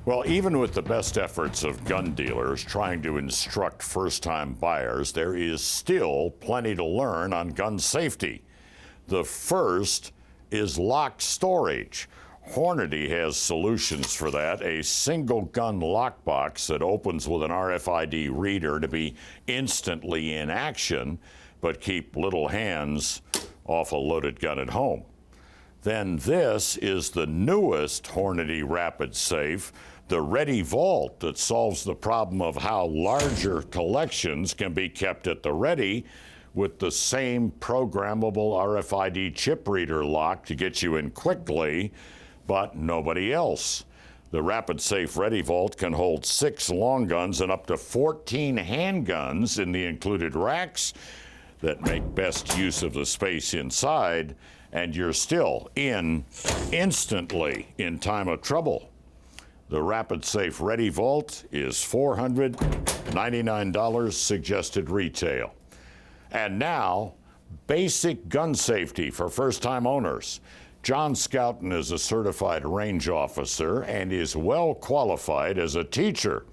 Well, even with the best efforts of gun dealers trying to instruct first-time buyers, there is still plenty to learn on gun safety. The first is locked storage. Hornady has solutions for that, a single gun lockbox that opens with an RFID reader to be instantly in action, but keep little hands off a loaded gun at home. Then this is the newest Hornady Rapid Safe, the Ready Vault, that solves the problem of how larger collections can be kept at the ready with the same programmable RFID chip reader lock to get you in quickly, but nobody else. The Rapid Safe Ready Vault can hold 6 long guns and up to 14 handguns in the included racks that make best use of the space inside, and you're still in instantly in time of trouble. The Rapid Safe Ready Vault is $499 suggested retail. And now, basic gun safety for first-time owners. John Scoutten is a certified range officer and is well qualified as a teacher.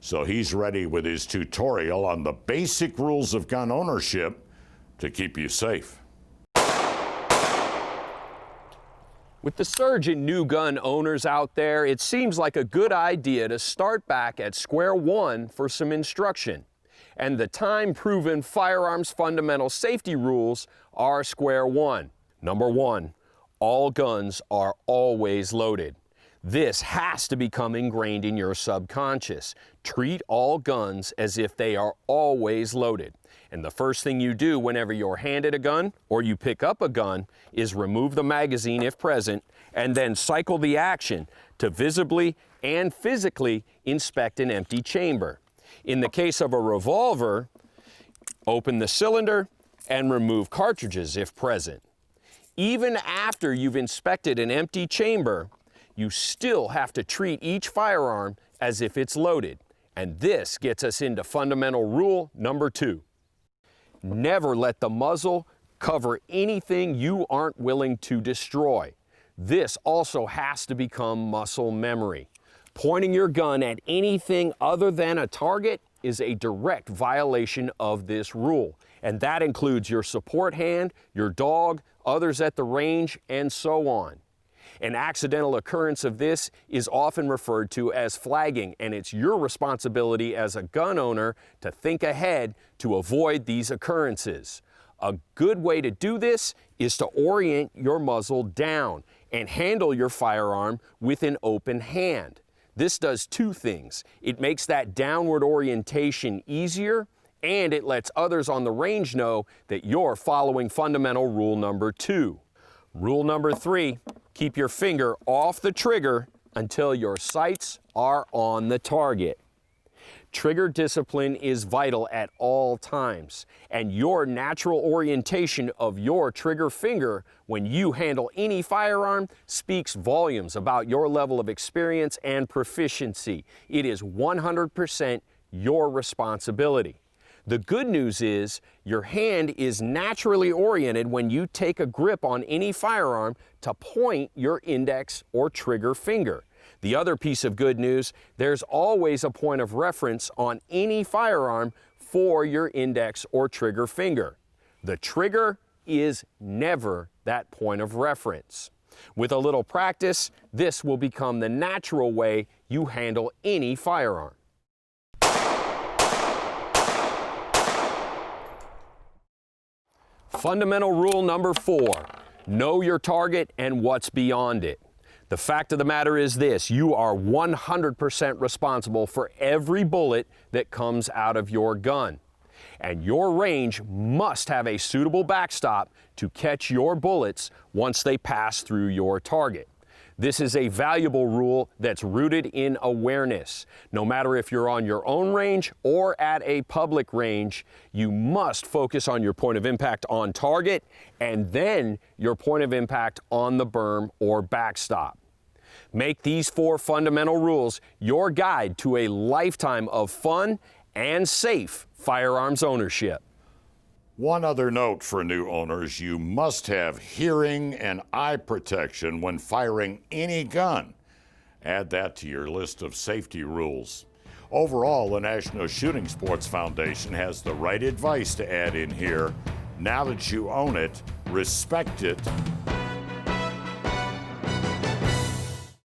So he's ready with his tutorial on the basic rules of gun ownership to keep you safe. With the surge in new gun owners out there, it seems like a good idea to start back at square one for some instruction. And the time-proven firearms fundamental safety rules are square one. Number one, all guns are always loaded. This has to become ingrained in your subconscious. Treat all guns as if they are always loaded. And the first thing you do whenever you're handed a gun or you pick up a gun is remove the magazine if present, and then cycle the action to visibly and physically inspect an empty chamber. In the case of a revolver, open the cylinder and remove cartridges if present. Even after you've inspected an empty chamber, you still have to treat each firearm as if it's loaded. And this gets us into fundamental rule number 2. Never let the muzzle cover anything you aren't willing to destroy. This also has to become muscle memory. Pointing your gun at anything other than a target is a direct violation of this rule. And that includes your support hand, your dog, others at the range, and so on. An accidental occurrence of this is often referred to as flagging, and it's your responsibility as a gun owner to think ahead to avoid these occurrences. A good way to do this is to orient your muzzle down and handle your firearm with an open hand. This does 2 things. It makes that downward orientation easier, and it lets others on the range know that you're following fundamental rule number 2. Rule number 3, keep your finger off the trigger until your sights are on the target. Trigger discipline is vital at all times, and your natural orientation of your trigger finger when you handle any firearm speaks volumes about your level of experience and proficiency. It is 100% your responsibility. The good news is your hand is naturally oriented when you take a grip on any firearm to point your index or trigger finger. The other piece of good news, there's always a point of reference on any firearm for your index or trigger finger. The trigger is never that point of reference. With a little practice, this will become the natural way you handle any firearm. Fundamental rule number 4, know your target and what's beyond it. The fact of the matter is this, you are 100% responsible for every bullet that comes out of your gun. And your range must have a suitable backstop to catch your bullets once they pass through your target. This is a valuable rule that's rooted in awareness. No matter if you're on your own range or at a public range, you must focus on your point of impact on target and then your point of impact on the berm or backstop. Make these 4 fundamental rules your guide to a lifetime of fun and safe firearms ownership. One other note for new owners, you must have hearing and eye protection when firing any gun. Add that to your list of safety rules. Overall, the National Shooting Sports Foundation has the right advice to add in here. Now that you own it, respect it